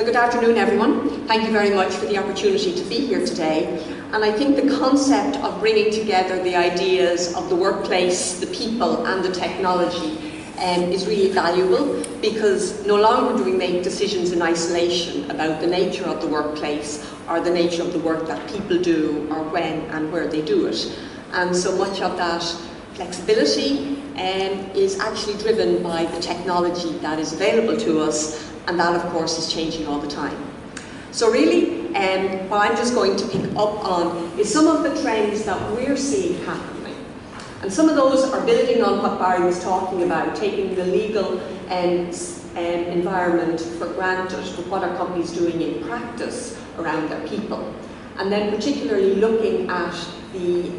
good afternoon, everyone. Thank you very much for the opportunity to be here today. And I think the concept of bringing together the ideas of the workplace, the people and the technology is really valuable, because no longer do we make decisions in isolation about the nature of the workplace or the nature of the work that people do or when and where they do it. And so much of that flexibility is actually driven by the technology that is available to us, and that of course is changing all the time. So really, what I'm just going to pick up on is some of the trends that we're seeing happening. And some of those are building on what Barry was talking about, taking the legal environment for granted, but what are companies doing in practice around their people. And then particularly looking at the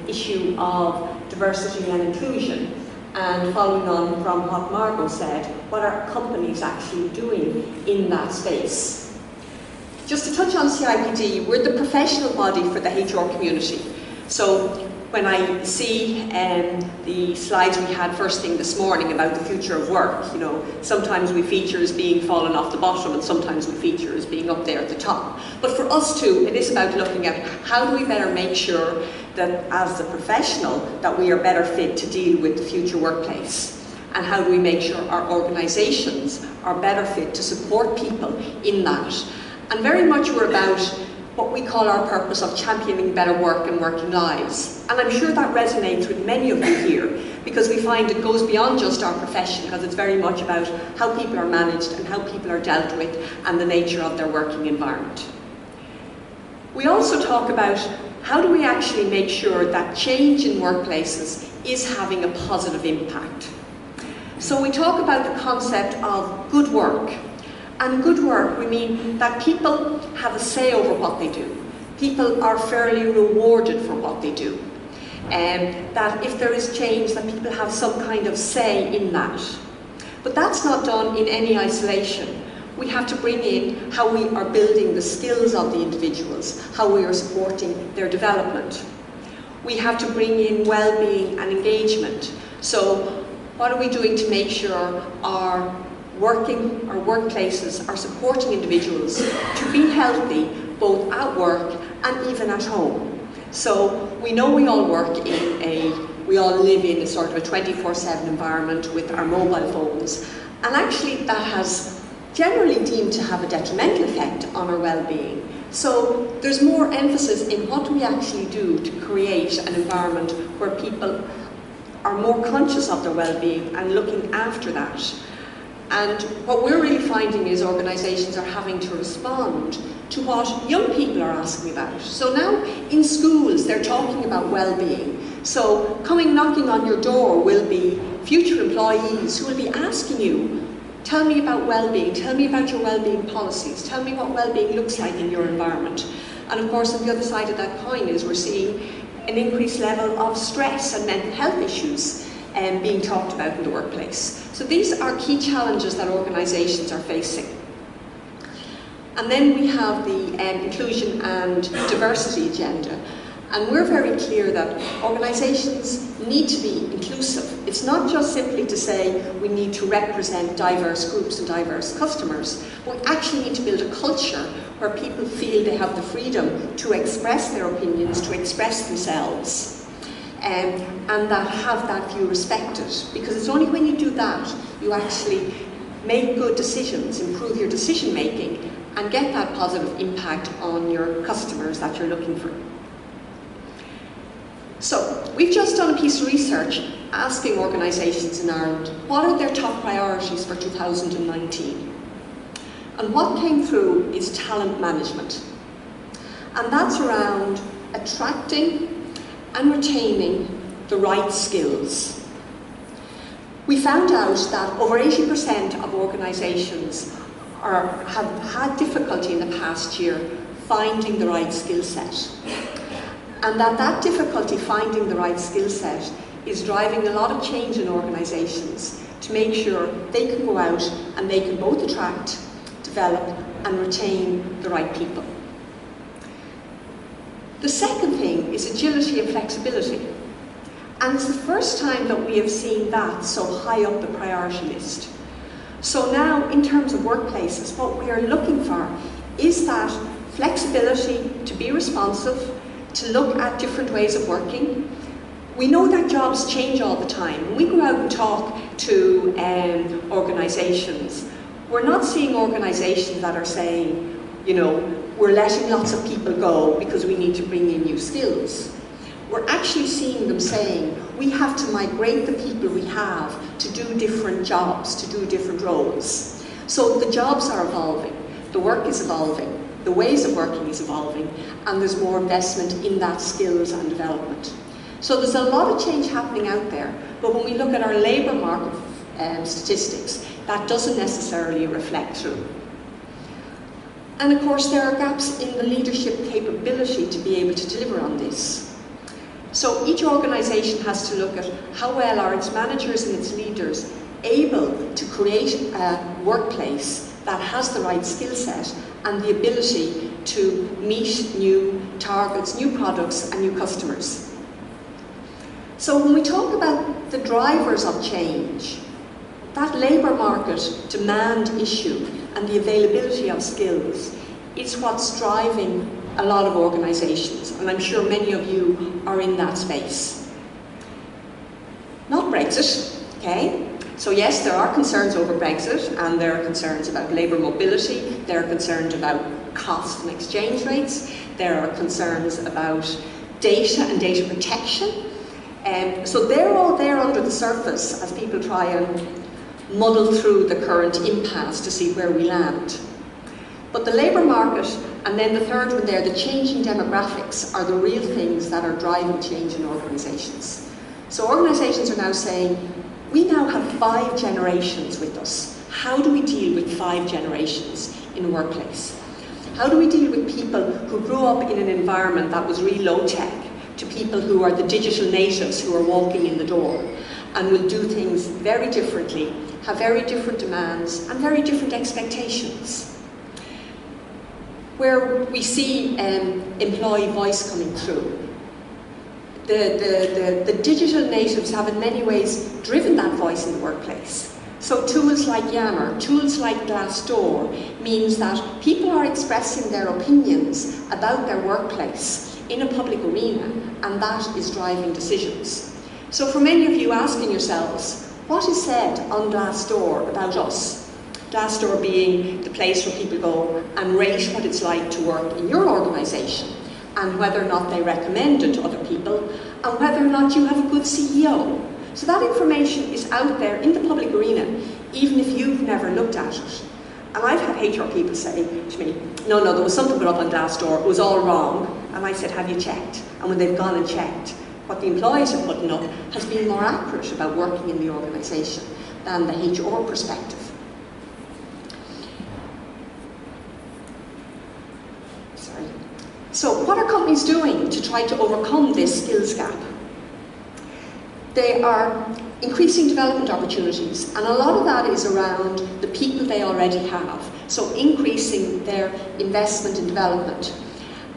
issue of diversity and inclusion, and following on from what Margot said, what are companies actually doing in that space? Just to touch on CIPD, we're the professional body for the HR community. So when I see the slides we had first thing this morning about the future of work, you know, sometimes we feature as being fallen off the bottom and sometimes we feature as being up there at the top. But for us too, it is about looking at how do we better make sure that as the professional that we are better fit to deal with the future workplace, and how do we make sure our organisations are better fit to support people in that. And very much we're about what we call our purpose of championing better work and working lives. And I'm sure that resonates with many of you here, because we find it goes beyond just our profession, because it's very much about how people are managed and how people are dealt with and the nature of their working environment. We also talk about how do we actually make sure that change in workplaces is having a positive impact. So we talk about the concept of good work. And good work, we mean that people have a say over what they do. People are fairly rewarded for what they do. And that if there is change, that people have some kind of say in that. But that's not done in any isolation. We have to bring in how we are building the skills of the individuals, how we are supporting their development. We have to bring in well-being and engagement. So what are we doing to make sure our workplaces are supporting individuals to be healthy both at work and even at home? So we know we all we all live in a sort of a 24/7 environment with our mobile phones, and actually that has generally deemed to have a detrimental effect on our well-being. So there's more emphasis in what do we actually do to create an environment where people are more conscious of their well-being and looking after that. And what we're really finding is organisations are having to respond to what young people are asking about. So now in schools they're talking about well-being. So knocking on your door will be future employees who will be asking you, tell me about well-being, tell me about your well-being policies, tell me what well-being looks like in your environment. And of course on the other side of that coin is we're seeing an increased level of stress and mental health issues being talked about in the workplace. So these are key challenges that organisations are facing. And then we have the inclusion and diversity agenda. And we're very clear that organisations need to be inclusive. It's not just simply to say we need to represent diverse groups and diverse customers, but we actually need to build a culture where people feel they have the freedom to express their opinions, to express themselves. And that have that view respected, because it's only when you do that you actually make good decisions, improve your decision making, and get that positive impact on your customers that you're looking for. So we've just done a piece of research asking organisations in Ireland what are their top priorities for 2019, and what came through is talent management, and that's around attracting and retaining the right skills. We found out that over 80% of organisations have had difficulty in the past year finding the right skill set. And that difficulty finding the right skill set is driving a lot of change in organisations to make sure they can go out and they can both attract, develop and retain the right people. The second thing is agility and flexibility. And it's the first time that we have seen that so high up the priority list. So now, in terms of workplaces, what we are looking for is that flexibility to be responsive, to look at different ways of working. We know that jobs change all the time. When we go out and talk to organisations, we're not seeing organisations that are saying, you know, we're letting lots of people go because we need to bring in new skills. We're actually seeing them saying, we have to migrate the people we have to do different jobs, to do different roles. So the jobs are evolving, the work is evolving, the ways of working is evolving, and there's more investment in that skills and development. So there's a lot of change happening out there, but when we look at our labour market statistics, that doesn't necessarily reflect through. And of course, there are gaps in the leadership capability to be able to deliver on this. So each organisation has to look at how well are its managers and its leaders able to create a workplace that has the right skill set and the ability to meet new targets, new products and new customers. So when we talk about the drivers of change, that labour market demand issue and the availability of skills is what's driving a lot of organisations, and I'm sure many of you are in that space. Not Brexit, okay? So yes, there are concerns over Brexit, and there are concerns about labour mobility, there are concerns about cost and exchange rates, there are concerns about data and data protection. So they're all there under the surface as people try and muddle through the current impasse to see where we land. But the labour market, and then the third one there, the changing demographics, are the real things that are driving change in organisations. So organisations are now saying, we now have 5 generations with us. How do we deal with 5 generations in a workplace? How do we deal with people who grew up in an environment that was really low tech, to people who are the digital natives who are walking in the door and will do things very differently, have very different demands and very different expectations? Where we see employee voice coming through. The digital natives have in many ways driven that voice in the workplace. So tools like Yammer, tools like Glassdoor means that people are expressing their opinions about their workplace in a public arena, and that is driving decisions. So for many of you asking yourselves, what is said on Glassdoor about us? Glassdoor being the place where people go and rate what it's like to work in your organisation, and whether or not they recommend it to other people, and whether or not you have a good CEO. So that information is out there in the public arena, even if you've never looked at it. And I've had HR people say to me, no, there was something put up on Glassdoor, it was all wrong. And I said, have you checked? And when they've gone and checked, what the employees are putting up has been more accurate about working in the organisation than the HR perspective. So what are companies doing to try to overcome this skills gap? They are increasing development opportunities, and a lot of that is around the people they already have. So increasing their investment in development.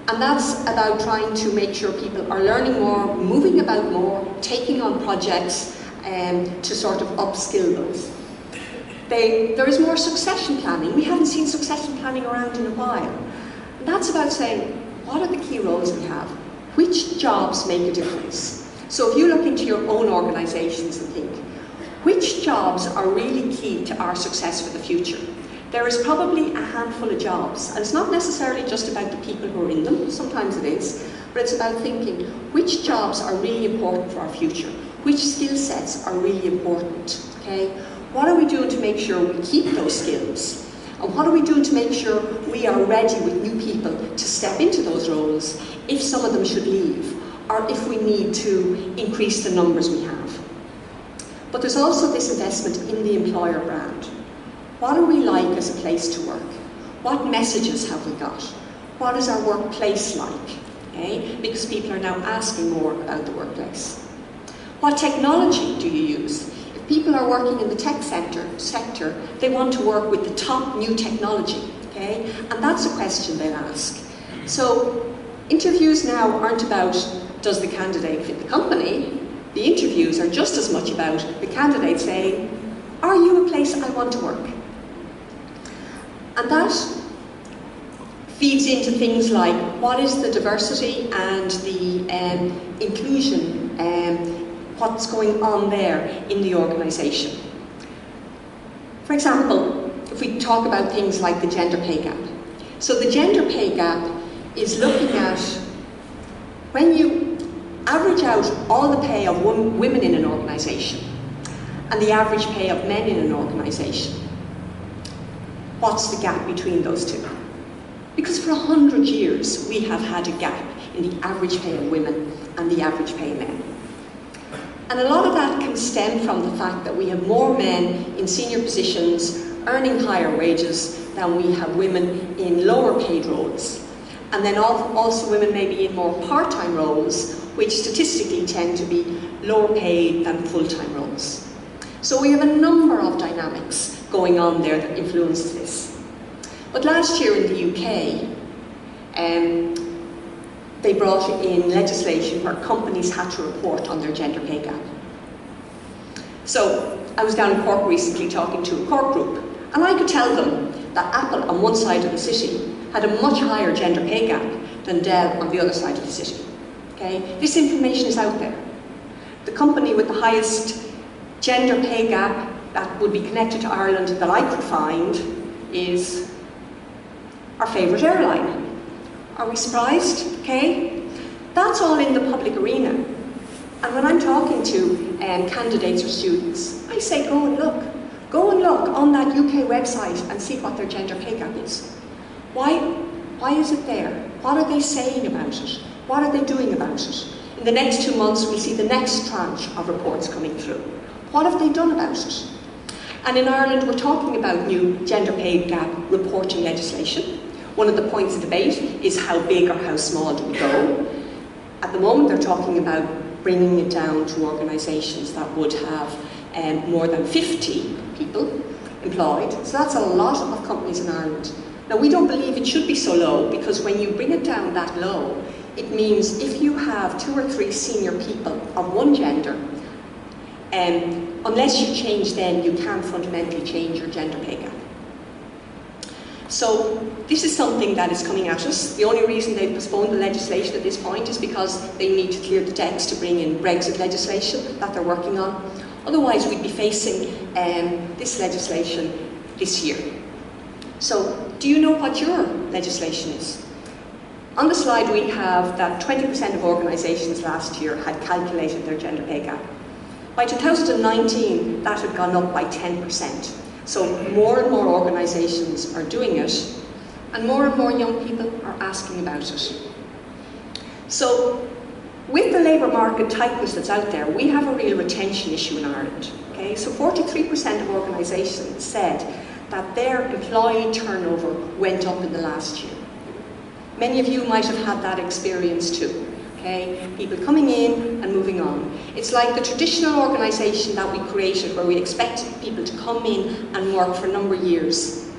And that's about trying to make sure people are learning more, moving about more, taking on projects to sort of upskill those. There is more succession planning. We haven't seen succession planning around in a while. And that's about saying, what are the key roles we have? Which jobs make a difference? So if you look into your own organisations and think, which jobs are really key to our success for the future? There is probably a handful of jobs, and it's not necessarily just about the people who are in them, sometimes it is, but it's about thinking, which jobs are really important for our future? Which skill sets are really important, okay? What are we doing to make sure we keep those skills? And what are we doing to make sure we are ready with new people to step into those roles if some of them should leave, or if we need to increase the numbers we have? But there's also this investment in the employer brand. What are we like as a place to work? What messages have we got? What is our workplace like? Okay? Because people are now asking more about the workplace. What technology do you use? If people are working in the tech sector, they want to work with the top new technology, okay? And that's a question they ask. So interviews now aren't about, does the candidate fit the company? The interviews are just as much about the candidate saying, are you a place I want to work? And that feeds into things like what is the diversity and the inclusion, what's going on there in the organisation. For example, if we talk about things like the gender pay gap. So the gender pay gap is looking at when you average out all the pay of women in an organisation and the average pay of men in an organisation. What's the gap between those two? Because for 100 years we have had a gap in the average pay of women and the average pay of men. And a lot of that can stem from the fact that we have more men in senior positions earning higher wages than we have women in lower paid roles. And then also women may be in more part-time roles, which statistically tend to be lower paid than full-time roles. So we have a number of dynamics going on there that influence this. But last year in the UK, they brought in legislation where companies had to report on their gender pay gap. So I was down in Cork recently talking to a Cork group, and I could tell them that Apple on one side of the city had a much higher gender pay gap than Dell on the other side of the city. Okay? This information is out there. The company with the highest gender pay gap that would be connected to Ireland that I could find is our favourite airline. Are we surprised? Okay? That's all in the public arena. And when I'm talking to candidates or students, I say go and look. Go and look on that UK website and see what their gender pay gap is. Why is it there? What are they saying about it? What are they doing about it? In the next 2 months, we see the next tranche of reports coming through. What have they done about it? And in Ireland, we're talking about new gender pay gap reporting legislation. One of the points of debate is how big or how small do we go? At the moment, they're talking about bringing it down to organisations that would have more than 50 people employed. So that's a lot of companies in Ireland. Now, we don't believe it should be so low, because when you bring it down that low, it means if you have 2 or 3 senior people of one gender, unless you change then, you can't fundamentally change your gender pay gap. So this is something that is coming at us. The only reason they've postponed the legislation at this point is because they need to clear the decks to bring in Brexit legislation that they're working on. Otherwise, we'd be facing this legislation this year. So, do you know what your legislation is? On the slide we have that 20% of organisations last year had calculated their gender pay gap. By 2019, that had gone up by 10%. So more and more organisations are doing it, and more young people are asking about it. So, with the labour market tightness that's out there, we have a real retention issue in Ireland. Okay? So 43% of organisations said that their employee turnover went up in the last year. Many of you might have had that experience too. Okay? People coming in and moving on. It's like the traditional organisation that we created where we expected people to come in and work for a number of years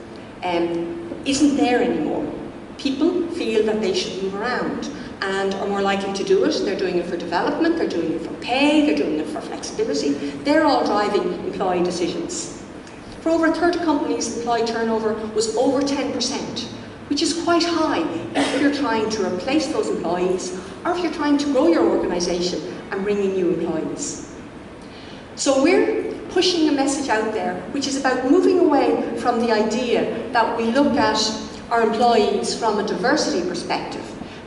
isn't there anymore. People feel that they should move around and are more likely to do it. They're doing it for development, they're doing it for pay, they're doing it for flexibility. They're all driving employee decisions. For over a third of companies, employee turnover was over 10%, which is quite high if you're trying to replace those employees or if you're trying to grow your organisation and bring in new employees. So we're pushing a message out there which is about moving away from the idea that we look at our employees from a diversity perspective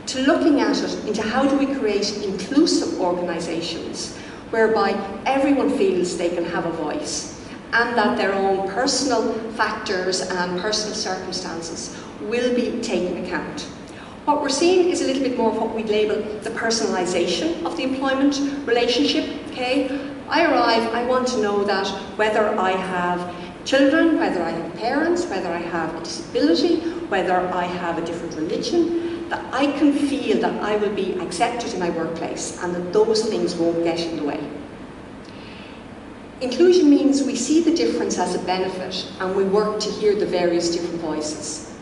to looking at it into how do we create inclusive organisations whereby everyone feels they can have a voice and that their own personal factors and personal circumstances will be taken account. What we're seeing is a little bit more of what we'd label the personalisation of the employment relationship. Okay? I arrive, I want to know that whether I have children, whether I have parents, whether I have a disability, whether I have a different religion, that I can feel that I will be accepted in my workplace and that those things won't get in the way. Inclusion means we see the difference as a benefit and we work to hear the various different voices.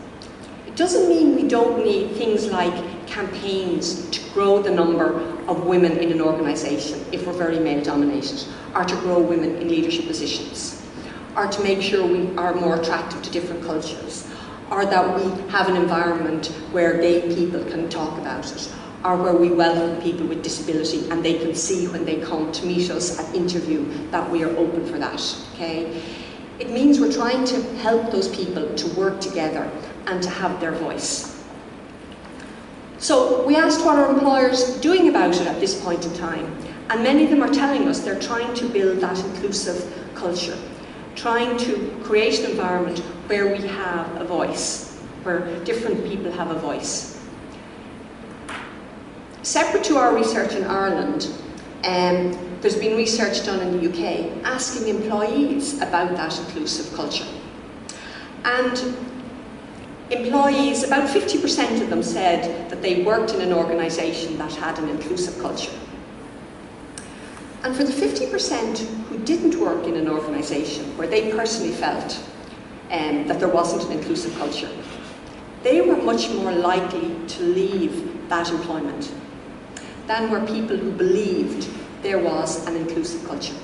It doesn't mean we don't need things like campaigns to grow the number of women in an organisation if we're very male dominated, or to grow women in leadership positions, or to make sure we are more attractive to different cultures, or that we have an environment where gay people can talk about it, or where we welcome people with disability and they can see when they come to meet us at interview that we are open for that, okay? It means we're trying to help those people to work together and to have their voice. So we asked what are employers doing about it at this point in time, and many of them are telling us they're trying to build that inclusive culture, trying to create an environment where we have a voice, where different people have a voice. Separate to our research in Ireland, there's been research done in the UK asking employees about that inclusive culture. And employees, about 50% of them said that they worked in an organisation that had an inclusive culture. And for the 50% who didn't work in an organisation where they personally felt that there wasn't an inclusive culture, they were much more likely to leave that employment than were people who believed there was an inclusive culture.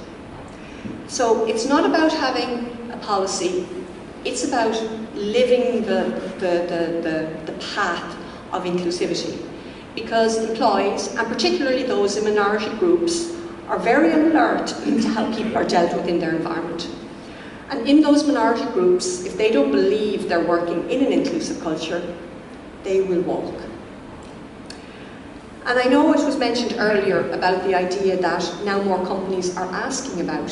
So it's not about having a policy, it's about living the path of inclusivity. Because employees, and particularly those in minority groups, are very alert to how people are dealt with in their environment. And in those minority groups, if they don't believe they're working in an inclusive culture, they will walk. And I know it was mentioned earlier about the idea that now more companies are asking about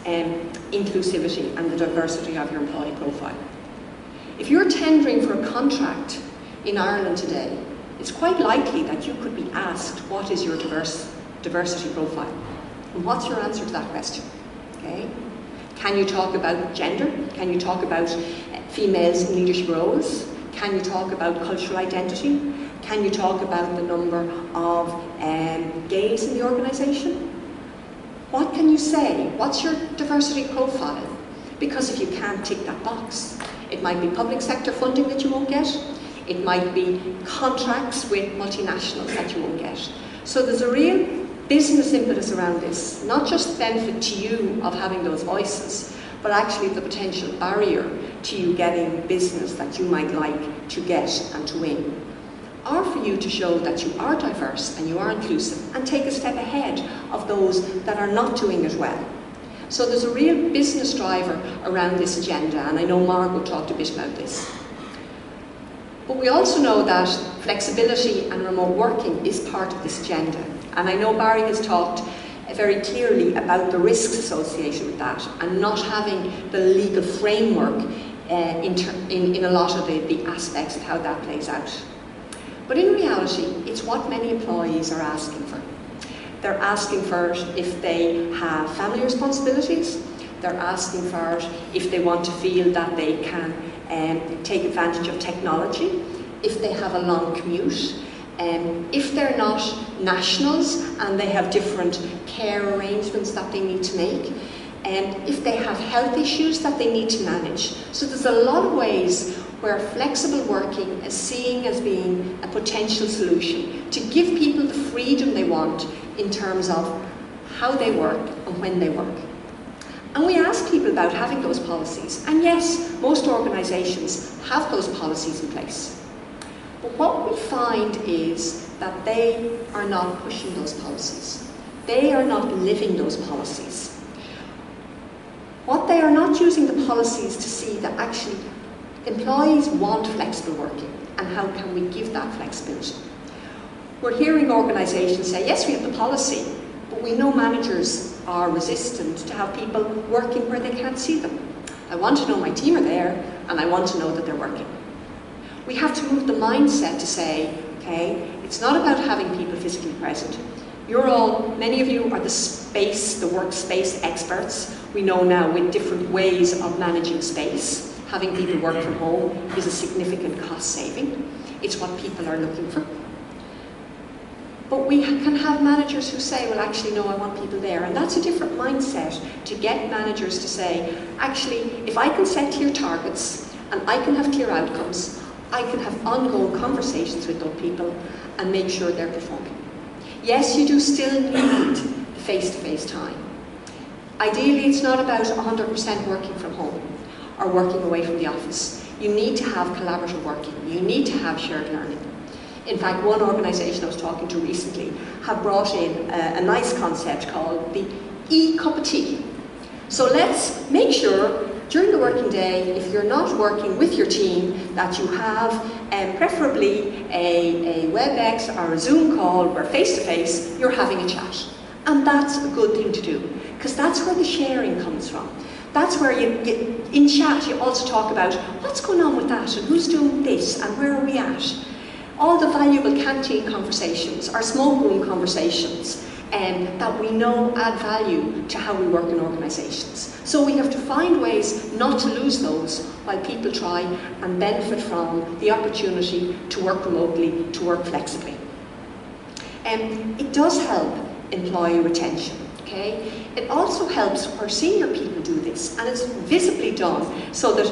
inclusivity and the diversity of your employee profile. If you're tendering for a contract in Ireland today, it's quite likely that you could be asked, what is your diversity profile? And what's your answer to that question? Okay? Can you talk about gender? Can you talk about females in leadership roles? Can you talk about cultural identity? Can you talk about the number of gays in the organisation? What can you say? What's your diversity profile? Because if you can't tick that box, it might be public sector funding that you won't get, it might be contracts with multinationals that you won't get. So there's a real business impetus around this, not just the benefit to you of having those voices, but actually the potential barrier to you getting business that you might like to get and to win. Or for you to show that you are diverse and you are inclusive and take a step ahead of those that are not doing it well. So there's a real business driver around this agenda, and I know Margot talked a bit about this. But we also know that flexibility and remote working is part of this agenda. And I know Barry has talked very clearly about the risks associated with that and not having the legal framework in a lot of the aspects of how that plays out. But in reality, it's what many employees are asking for. They're asking for it if they have family responsibilities. They're asking for it if they want to feel that they can take advantage of technology, if they have a long commute, if they're not nationals and they have different care arrangements that they need to make, if they have health issues that they need to manage. So there's a lot of ways where flexible working is seen as being a potential solution to give people the freedom they want in terms of how they work and when they work. And we ask people about having those policies. And yes, most organisations have those policies in place. But what we find is that they are not pushing those policies. They are not living those policies. What they are not using the policies to see that actually employees want flexible working, and how can we give that flexibility? We're hearing organisations say, yes, we have the policy, but we know managers are resistant to have people working where they can't see them. I want to know my team are there, and I want to know that they're working. We have to move the mindset to say, okay, it's not about having people physically present. Many of you are the workspace experts. We know now with different ways of managing space, having people work from home is a significant cost saving. It's what people are looking for. But we can have managers who say, well, actually, no, I want people there. And that's a different mindset to get managers to say, actually, if I can set clear targets and I can have clear outcomes, I can have ongoing conversations with those people and make sure they're performing. Yes, you do still need face-to-face time. Ideally, it's not about 100% working from home or working away from the office. you need to have collaborative working, you need to have shared learning. In fact, one organisation I was talking to recently have brought in a nice concept called the e-cup of tea. So let's make sure during the working day, if you're not working with your team, that you have preferably a WebEx or a Zoom call where face-to-face you're having a chat. And that's a good thing to do, because that's where the sharing comes from. That's where in chat you also talk about what's going on with that and who's doing this and where are we at. All the valuable canteen conversations, our smoke room conversations, that we know add value to how we work in organisations. So we have to find ways not to lose those while people try and benefit from the opportunity to work remotely, to work flexibly. It does help employee retention. Okay? It also helps where senior people do this, and it's visibly done so that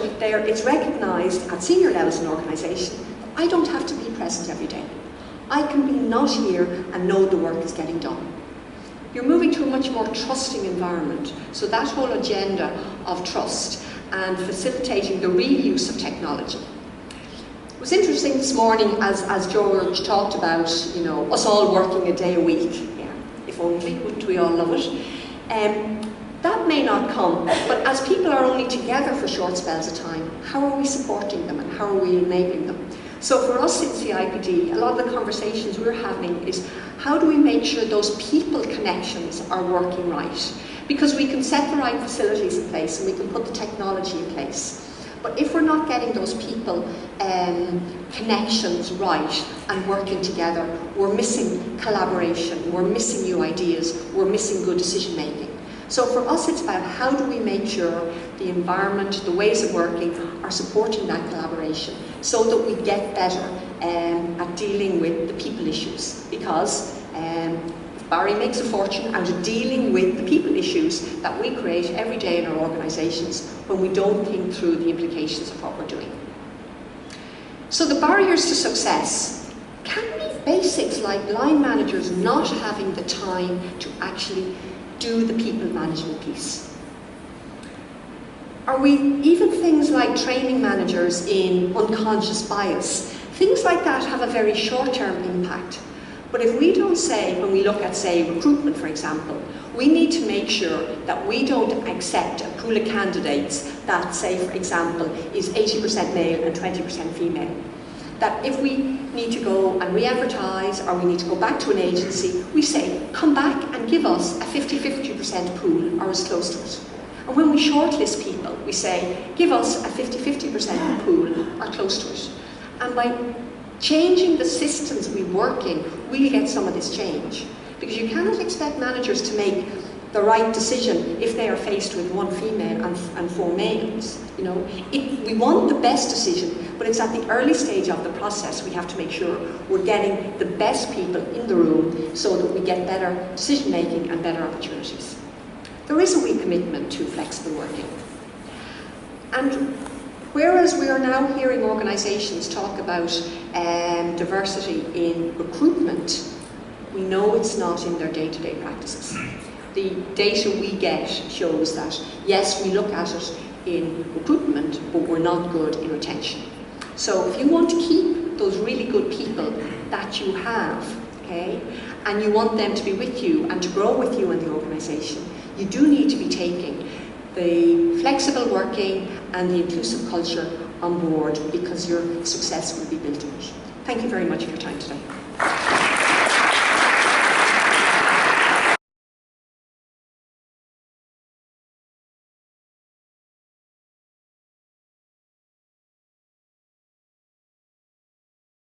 it's recognised at senior levels in organisation. I don't have to be present every day. I can be not here and know the work is getting done. You're moving to a much more trusting environment, so that whole agenda of trust and facilitating the real use of technology. It was interesting this morning as George talked about, you know, us all working a day a week. If only, wouldn't we all love it? That may not come, but as people are only together for short spells of time, how are we supporting them and how are we enabling them? So for us in CIPD, a lot of the conversations we're having is how do we make sure those people connections are working right? Because we can set the right facilities in place and we can put the technology in place. But if we're not getting those people connections right and working together, we're missing collaboration, we're missing new ideas, we're missing good decision making. So for us it's about how do we make sure the environment, the ways of working are supporting that collaboration so that we get better at dealing with the people issues. Because Barry makes a fortune out of dealing with the people issues that we create every day in our organisations when we don't think through the implications of what we're doing. So the barriers to success can be basics like line managers not having the time to actually do the people management piece. Are we even things like training managers in unconscious bias? Things like that have a very short-term impact. But if we don't say, when we look at, say, recruitment, for example, we need to make sure that we don't accept a pool of candidates that, say, for example, is 80% male and 20% female. That if we need to go and re-advertise or we need to go back to an agency, we say, come back and give us a 50-50% pool or as close to it. And when we shortlist people, we say, give us a 50-50% pool or close to it. And by changing the systems we work in, we'll get some of this change. Because you cannot expect managers to make the right decision if they are faced with one female and 4 males. You know, we want the best decision, but it's at the early stage of the process we have to make sure we're getting the best people in the room so that we get better decision making and better opportunities. There is a wee commitment to flexible working. And whereas we are now hearing organisations talk about diversity in recruitment, we know it's not in their day-to-day practices. The data we get shows that, yes, we look at it in recruitment, but we're not good in retention. So if you want to keep those really good people that you have, okay, and you want them to be with you and to grow with you in the organisation, you do need to be taking the flexible working and the inclusive culture on board, because your success will be built on it. Thank you very much for your time today.